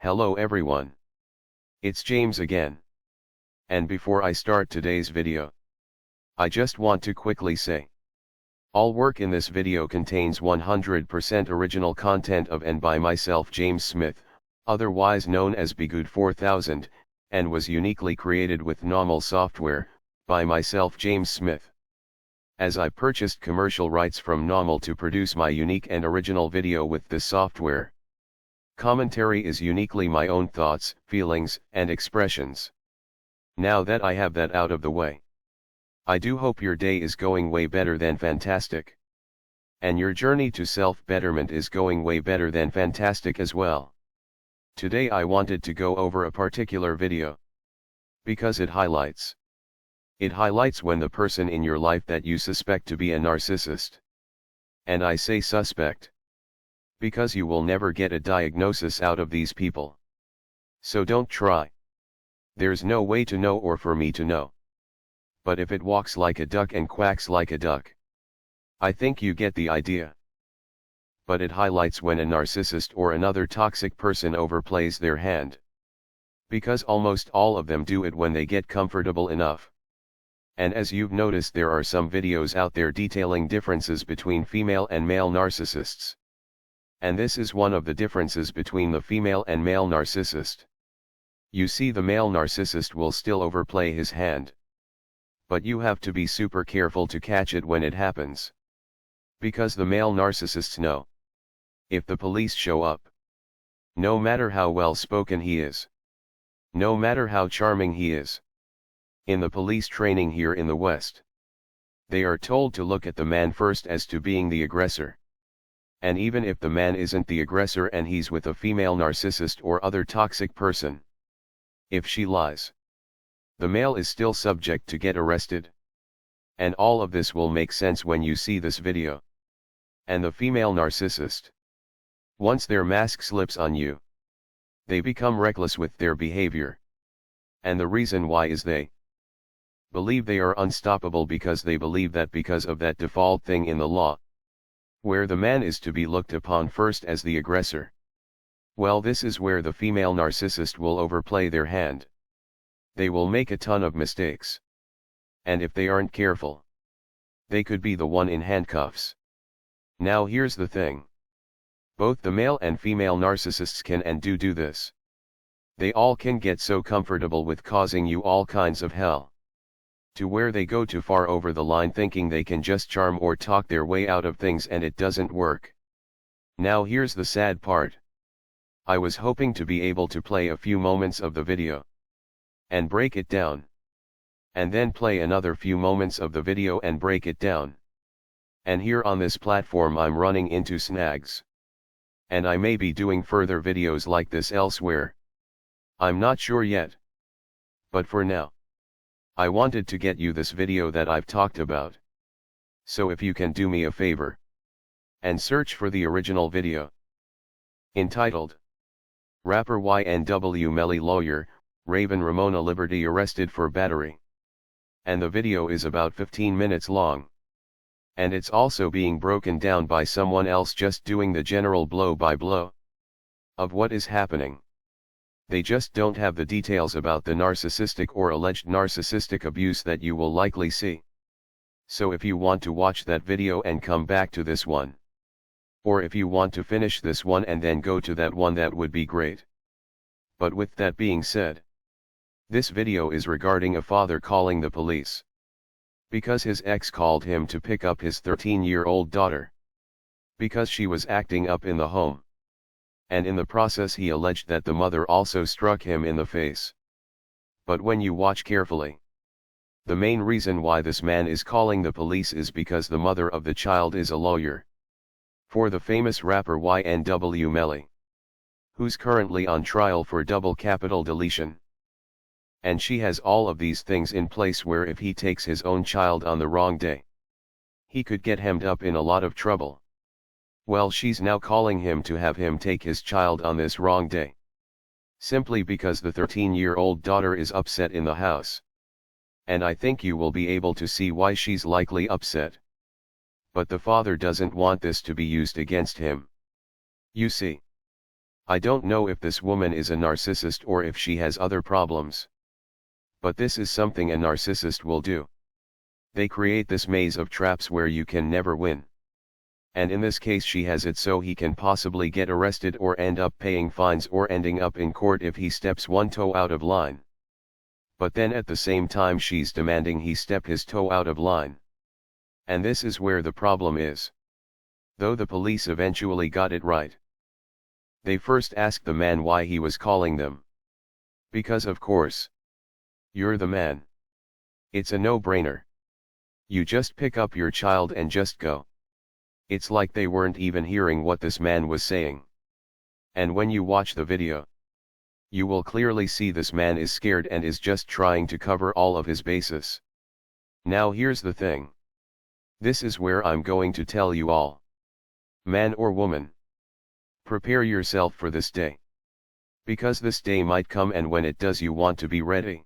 Hello everyone. It's James again. And before I start today's video, I just want to quickly say, all work in this video contains 100% original content of and by myself James Smith, otherwise known as Bgood 4000, and was uniquely created with NAWMAL software, by myself James Smith. As I purchased commercial rights from NAWMAL to produce my unique and original video with this software. Commentary is uniquely my own thoughts, feelings, and expressions. Now that I have that out of the way, I do hope your day is going way better than fantastic. And your journey to self-betterment is going way better than fantastic as well. Today I wanted to go over a particular video, because it highlights when the person in your life that you suspect to be a narcissist. And I say suspect, because you will never get a diagnosis out of these people. So don't try. There's no way to know or for me to know. But if it walks like a duck and quacks like a duck, I think you get the idea. But it highlights when a narcissist or another toxic person overplays their hand. Because almost all of them do it when they get comfortable enough. And as you've noticed, there are some videos out there detailing differences between female and male narcissists. And this is one of the differences between the female and male narcissist. You see, the male narcissist will still overplay his hand. But you have to be super careful to catch it when it happens. Because the male narcissists know, if the police show up, no matter how well spoken he is, no matter how charming he is, in the police training here in the West, they are told to look at the man first as to being the aggressor. And even if the man isn't the aggressor and he's with a female narcissist or other toxic person, if she lies, the male is still subject to get arrested. And all of this will make sense when you see this video. And the female narcissist, once their mask slips on you, they become reckless with their behavior. And the reason why is they believe they are unstoppable, because they believe that because of that default thing in the law, where the man is to be looked upon first as the aggressor. Well, this is where the female narcissist will overplay their hand. They will make a ton of mistakes. And if they aren't careful, they could be the one in handcuffs. Now here's the thing. Both the male and female narcissists can and do this. They all can get so comfortable with causing you all kinds of hell, to where they go too far over the line thinking they can just charm or talk their way out of things, and it doesn't work. Now here's the sad part. I was hoping to be able to play a few moments of the video and break it down, and then play another few moments of the video and break it down. And here on this platform I'm running into snags. And I may be doing further videos like this elsewhere. I'm not sure yet. But for now, I wanted to get you this video that I've talked about. So if you can do me a favor, and search for the original video, entitled, Rapper NAWMAL Lawyer, Raven Ramona Liberty Arrested for Battery. And the video is about 15 minutes long. And it's also being broken down by someone else just doing the general blow-by-blow of what is happening. They just don't have the details about the narcissistic or alleged narcissistic abuse that you will likely see. So if you want to watch that video and come back to this one, or if you want to finish this one and then go to that one, that would be great. But with that being said, this video is regarding a father calling the police, because his ex called him to pick up his 13-year-old daughter, because she was acting up in the home. And in the process he alleged that the mother also struck him in the face. But when you watch carefully, the main reason why this man is calling the police is because the mother of the child is a lawyer for the famous rapper NAWMAL, who's currently on trial for double capital deletion. And she has all of these things in place where if he takes his own child on the wrong day, he could get hemmed up in a lot of trouble. Well, she's now calling him to have him take his child on this wrong day, simply because the 13-year-old daughter is upset in the house. And I think you will be able to see why she's likely upset. But the father doesn't want this to be used against him. You see, I don't know if this woman is a narcissist or if she has other problems. But this is something a narcissist will do. They create this maze of traps where you can never win. And in this case she has it so he can possibly get arrested or end up paying fines or ending up in court if he steps one toe out of line. But then at the same time she's demanding he step his toe out of line. And this is where the problem is. Though the police eventually got it right. They first asked the man why he was calling them. Because of course. You're the man. It's a no-brainer. You just pick up your child and just go. It's like they weren't even hearing what this man was saying. And when you watch the video, you will clearly see this man is scared and is just trying to cover all of his bases. Now here's the thing. This is where I'm going to tell you all. Man or woman. Prepare yourself for this day. Because this day might come, and when it does you want to be ready.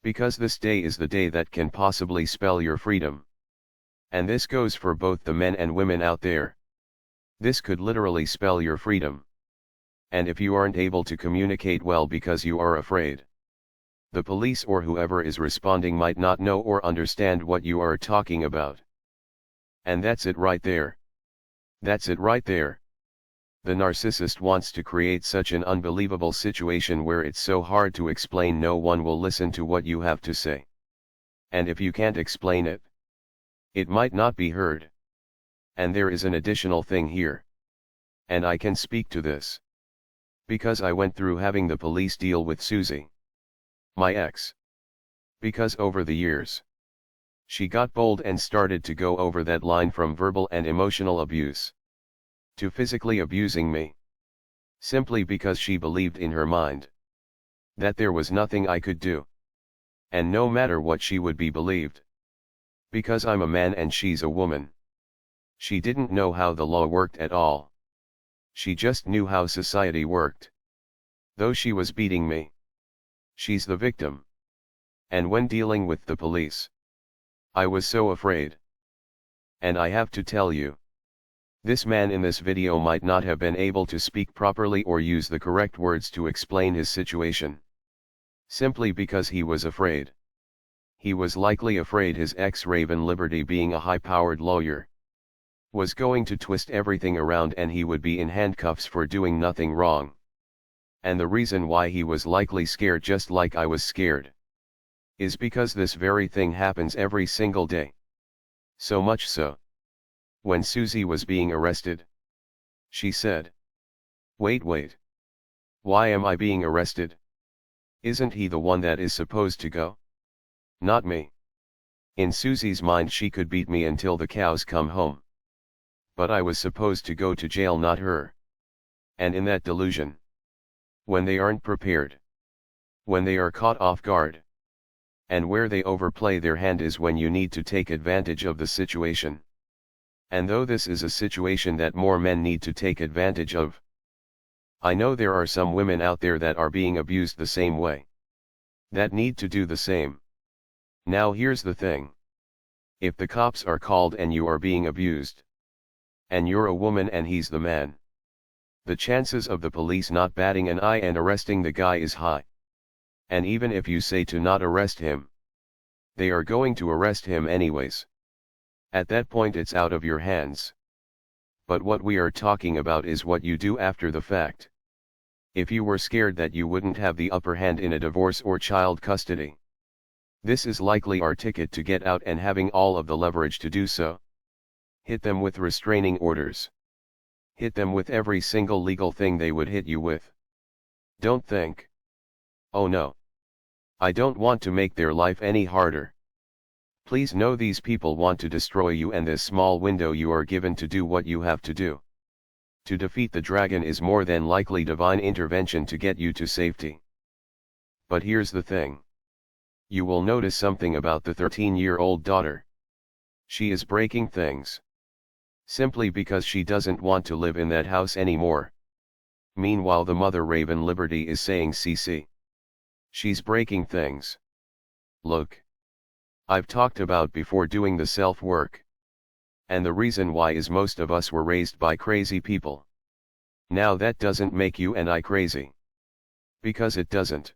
Because this day is the day that can possibly spell your freedom. And this goes for both the men and women out there. This could literally spell your freedom. And if you aren't able to communicate well because you are afraid, the police or whoever is responding might not know or understand what you are talking about. And that's it right there. That's it right there. The narcissist wants to create such an unbelievable situation where it's so hard to explain, no one will listen to what you have to say. And if you can't explain it, it might not be heard. And there is an additional thing here. And I can speak to this. Because I went through having the police deal with Susie, my ex. Because over the years, she got bold and started to go over that line from verbal and emotional abuse to physically abusing me. Simply because she believed in her mind that there was nothing I could do. And no matter what she would be believed. Because I'm a man and she's a woman. She didn't know how the law worked at all. She just knew how society worked. Though she was beating me, she's the victim. And when dealing with the police, I was so afraid. And I have to tell you, this man in this video might not have been able to speak properly or use the correct words to explain his situation. Simply because he was afraid. He was likely afraid his ex Raven Liberty, being a high-powered lawyer, was going to twist everything around and he would be in handcuffs for doing nothing wrong. And the reason why he was likely scared, just like I was scared, is because this very thing happens every single day. So much so, when Susie was being arrested, she said, wait. Why am I being arrested? Isn't he the one that is supposed to go? Not me. In Susie's mind, she could beat me until the cows come home. But I was supposed to go to jail, not her. And in that delusion, when they aren't prepared, when they are caught off guard, and where they overplay their hand, is when you need to take advantage of the situation. And though this is a situation that more men need to take advantage of, I know there are some women out there that are being abused the same way, that need to do the same. Now here's the thing. If the cops are called and you are being abused, and you're a woman and he's the man, the chances of the police not batting an eye and arresting the guy is high. And even if you say to not arrest him, they are going to arrest him anyways. At that point it's out of your hands. But what we are talking about is what you do after the fact. If you were scared that you wouldn't have the upper hand in a divorce or child custody, this is likely our ticket to get out and having all of the leverage to do so. Hit them with restraining orders. Hit them with every single legal thing they would hit you with. Don't think, oh no, I don't want to make their life any harder. Please know these people want to destroy you, and this small window you are given to do what you have to do to defeat the dragon is more than likely divine intervention to get you to safety. But here's the thing. You will notice something about the 13-year-old daughter. She is breaking things. Simply because she doesn't want to live in that house anymore. Meanwhile the mother, Raven Liberty, is saying CC. She's breaking things. Look. I've talked about before doing the self-work. And the reason why is most of us were raised by crazy people. Now that doesn't make you and I crazy. Because it doesn't.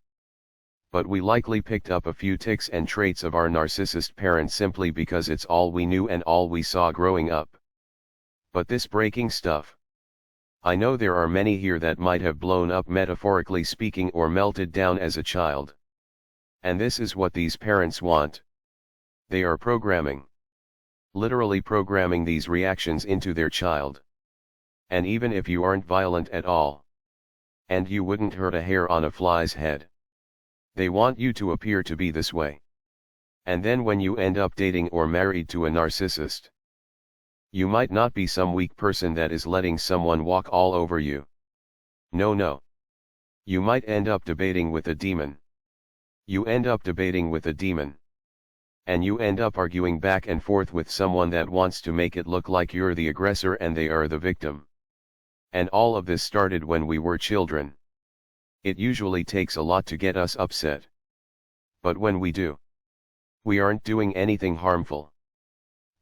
But we likely picked up a few tics and traits of our narcissist parents simply because it's all we knew and all we saw growing up. But this breaking stuff. I know there are many here that might have blown up metaphorically speaking or melted down as a child. And this is what these parents want. They are programming. Literally programming these reactions into their child. And even if you aren't violent at all, and you wouldn't hurt a hair on a fly's head, they want you to appear to be this way. And then when you end up dating or married to a narcissist, you might not be some weak person that is letting someone walk all over you. No. You might end up debating with a demon. You end up debating with a demon. And you end up arguing back and forth with someone that wants to make it look like you're the aggressor and they are the victim. And all of this started when we were children. It usually takes a lot to get us upset. But when we do, we aren't doing anything harmful.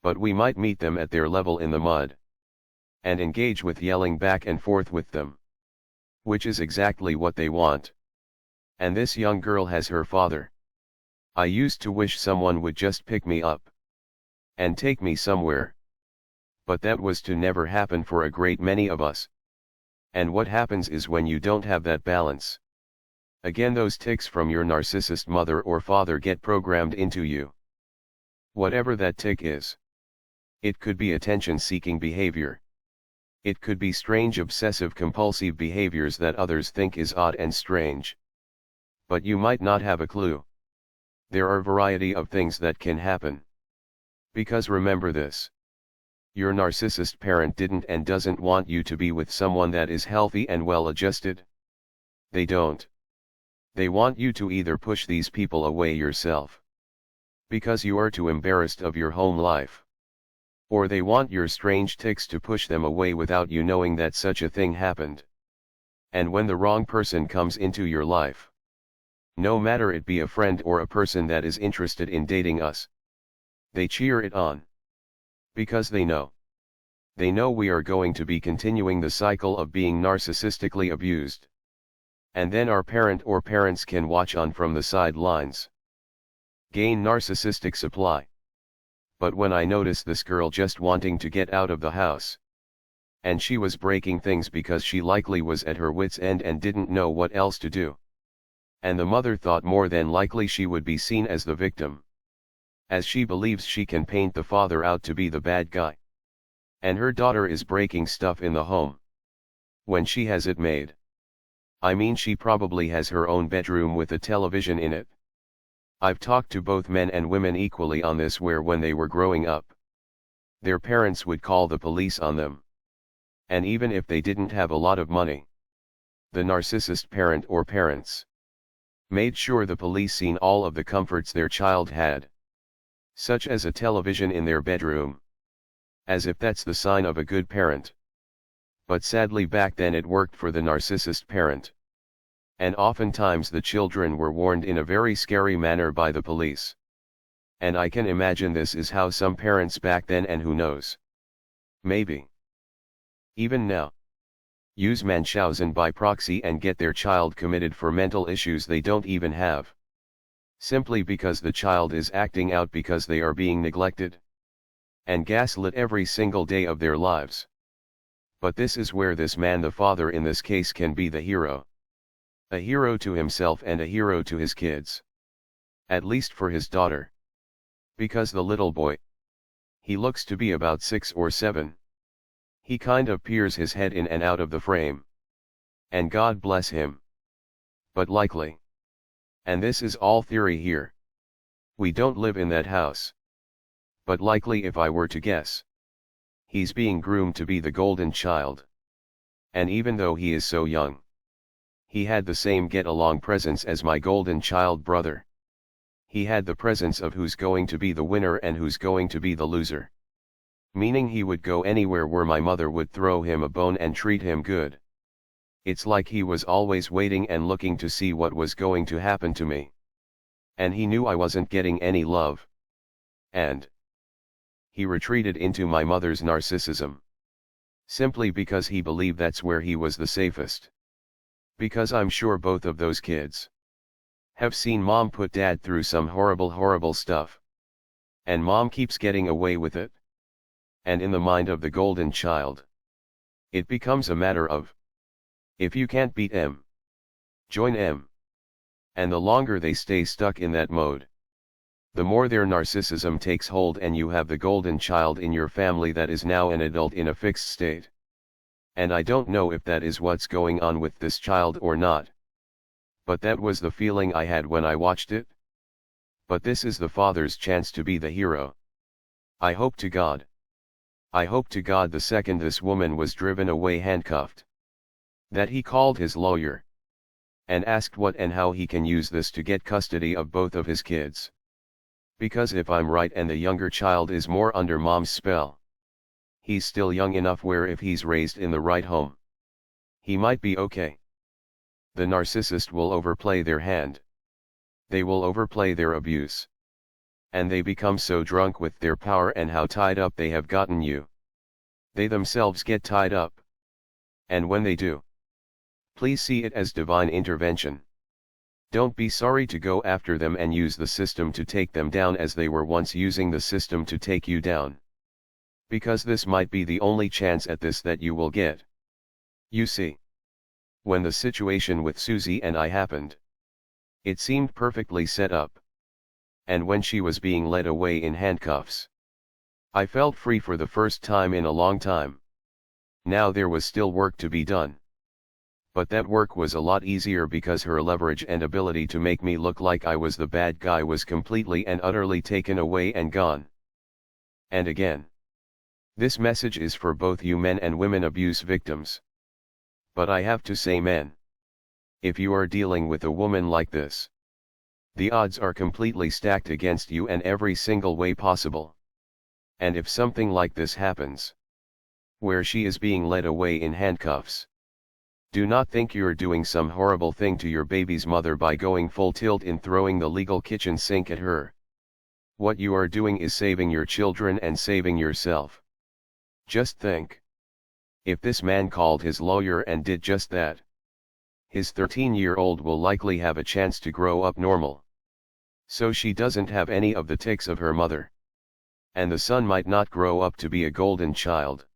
But we might meet them at their level in the mud. And engage with yelling back and forth with them. Which is exactly what they want. And this young girl has her father. I used to wish someone would just pick me up. And take me somewhere. But that was to never happen for a great many of us. And what happens is when you don't have that balance. Again, those tics from your narcissist mother or father get programmed into you. Whatever that tic is. It could be attention-seeking behavior. It could be strange obsessive-compulsive behaviors that others think is odd and strange. But you might not have a clue. There are a variety of things that can happen. Because remember this. Your narcissist parent didn't and doesn't want you to be with someone that is healthy and well-adjusted. They don't. They want you to either push these people away yourself. Because you are too embarrassed of your home life. Or they want your strange tics to push them away without you knowing that such a thing happened. And when the wrong person comes into your life, no matter it be a friend or a person that is interested in dating us, they cheer it on. Because they know. They know we are going to be continuing the cycle of being narcissistically abused. And then our parent or parents can watch on from the sidelines. Gain narcissistic supply. But when I noticed this girl just wanting to get out of the house, and she was breaking things because she likely was at her wit's end and didn't know what else to do. And the mother thought more than likely she would be seen as the victim. As she believes she can paint the father out to be the bad guy. And her daughter is breaking stuff in the home. When she has it made. I mean, she probably has her own bedroom with a television in it. I've talked to both men and women equally on this, where when they were growing up, their parents would call the police on them. And even if they didn't have a lot of money, the narcissist parent or parents made sure the police seen all of the comforts their child had. Such as a television in their bedroom. As if that's the sign of a good parent. But sadly back then it worked for the narcissist parent. And oftentimes the children were warned in a very scary manner by the police. And I can imagine this is how some parents back then, and who knows. Maybe even now, use Munchausen by proxy and get their child committed for mental issues they don't even have. Simply because the child is acting out because they are being neglected. And gaslit every single day of their lives. But this is where this man, the father in this case, can be the hero. A hero to himself and a hero to his kids. At least for his daughter. Because the little boy, he looks to be about 6 or 7. He kind of peers his head in and out of the frame. And God bless him. But likely. And this is all theory here. We don't live in that house. But likely, if I were to guess, he's being groomed to be the golden child. And even though he is so young, he had the same get-along presence as my golden child brother. He had the presence of who's going to be the winner and who's going to be the loser. Meaning he would go anywhere where my mother would throw him a bone and treat him good. It's like he was always waiting and looking to see what was going to happen to me. And he knew I wasn't getting any love. And he retreated into my mother's narcissism. Simply because he believed that's where he was the safest. Because I'm sure both of those kids have seen mom put dad through some horrible stuff. And mom keeps getting away with it. And in the mind of the golden child, it becomes a matter of, if you can't beat M, join M. And the longer they stay stuck in that mode, the more their narcissism takes hold, and you have the golden child in your family that is now an adult in a fixed state. And I don't know if that is what's going on with this child or not. But that was the feeling I had when I watched it. But this is the father's chance to be the hero. I hope to God the second this woman was driven away handcuffed, that he called his lawyer and asked what and how he can use this to get custody of both of his kids. Because if I'm right and the younger child is more under mom's spell, he's still young enough where if he's raised in the right home, he might be okay. The narcissist will overplay their hand. They will overplay their abuse. And they become so drunk with their power and how tied up they have gotten you. They themselves get tied up. And when they do, please see it as divine intervention. Don't be sorry to go after them and use the system to take them down as they were once using the system to take you down. Because this might be the only chance at this that you will get. You see, when the situation with Susie and I happened, it seemed perfectly set up. And when she was being led away in handcuffs, I felt free for the first time in a long time. Now there was still work to be done. But that work was a lot easier because her leverage and ability to make me look like I was the bad guy was completely and utterly taken away and gone. And again, this message is for both you men and women abuse victims. But I have to say, men, if you are dealing with a woman like this, the odds are completely stacked against you in every single way possible. And if something like this happens, where she is being led away in handcuffs, do not think you're doing some horrible thing to your baby's mother by going full tilt in throwing the legal kitchen sink at her. What you are doing is saving your children and saving yourself. Just think. If this man called his lawyer and did just that, his 13-year-old will likely have a chance to grow up normal. So she doesn't have any of the tics of her mother. And the son might not grow up to be a golden child.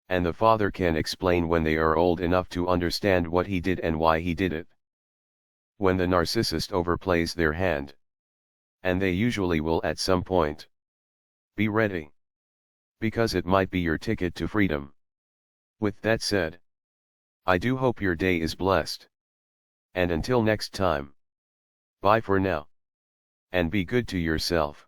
And the father can explain when they are old enough to understand what he did and why he did it. When the narcissist overplays their hand, and they usually will at some point, be ready. Because it might be your ticket to freedom. With that said, I do hope your day is blessed. And until next time, bye for now. And be good to yourself.